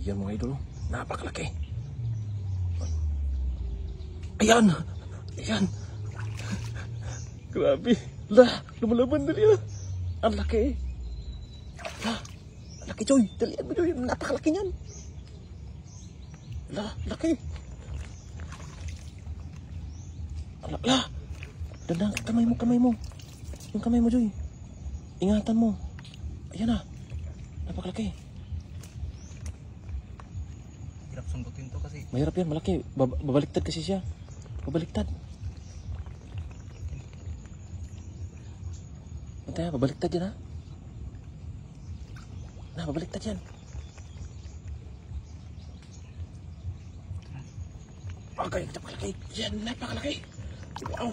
Ayan mga idol, napakalaki. Ayan! Ayan! Grabe! Lah! Lumalaban dali ah! Ang laki! Lah! Ang laki Joy! Dalian mo Joy! Napakalaki niyan! Lah! Laki! Lah! Dandang kamay mo, kamay mo! Yung kamay mo Joy! Ingatan mo! Ayan ah! Napakalaki! Hirap sundutin to kasi. Mahirap yan, malaki. Babaliktad kasi siya. Babaliktad. Bantay ha, babaliktad yan ha. Nah, babaliktad yan. Okay, napakalaki. Yan, napakalaki. Wow.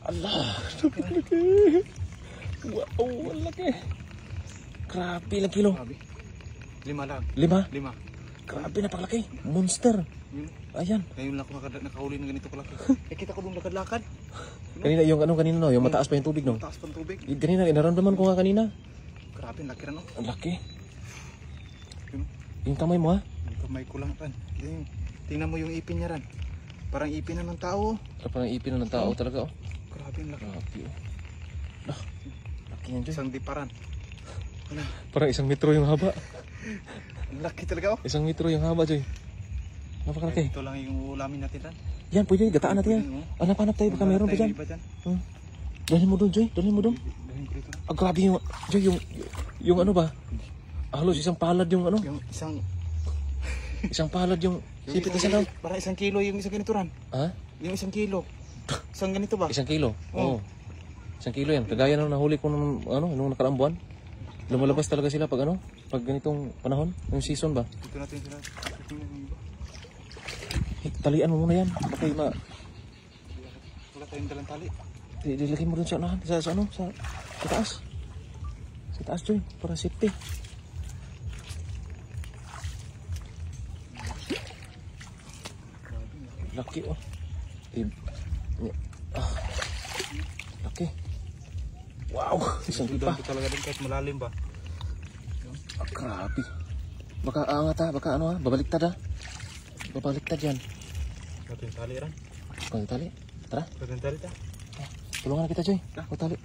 Allah, napakalaki. Wow, ang laki. Grabe, ilang kilo? Grabe. 5 lang. 5? 5. Grabe, napakalaki. Monster. Ayan. Ngayon lang ako nakahuli ng ganito kalaki. Kita ko nung lakad-lakad. Kanina, yung ano kanina no? Yung mataas pa yung tubig no? Mataas pa yung tubig. Kanina, naramdaman ko nga kanina. Grabe, laki rin no? Ang laki. Yung kamay mo ha? Yung kamay ko lang ran. Tingnan mo yung ipin niya ran. Parang ipin na ng tao. Parang ipin na ng tao talaga oh. Grabe, ang laki. Grabe oh. Ah, laki yan Joy. Isang diparan. Parang 1 metro yung haba. Ang laki talaga oh. 1 metro yung haba Joy. Napakalaki. Ito lang yung ulamin natin ran. Yan, pwede gataan natin yan. Hanap-hanap tayo, baka meron pa dyan. Dalhin mo doon Joy, dalhin mo doon. Ah, grabe yung, Joy, yung ano ba? Halos 1 palad yung ano? Yung isang... 1 palad yung sipit na sanaw. Parang 1 kilo yung isang ganito ran. Ha? Yung 1 kilo. Isang ganito ba? 1 kilo? Oo. 1 kilo yan. Kagaya nung nahuli ko nung, nung nakaraang buwan. Lumalabas talaga sila pag pag ganitong panahon, yung season ba? Dito natin sila. Talian mo muna yan. Baka Wala tayong dalang tali. dilagay mo dun sa sa taas. Sa taas Joy, para safety. Laki oh. Laki. Wow, isang pipa. Dito talaga din kahit malalim ba? Ah, grabe. Baka angat ha, baka babaliktad ha. Babaliktad yan. Natin tali ran. Pagtali. Tara. Natin tali ta. Tulungan na kita Joy. Pagtali.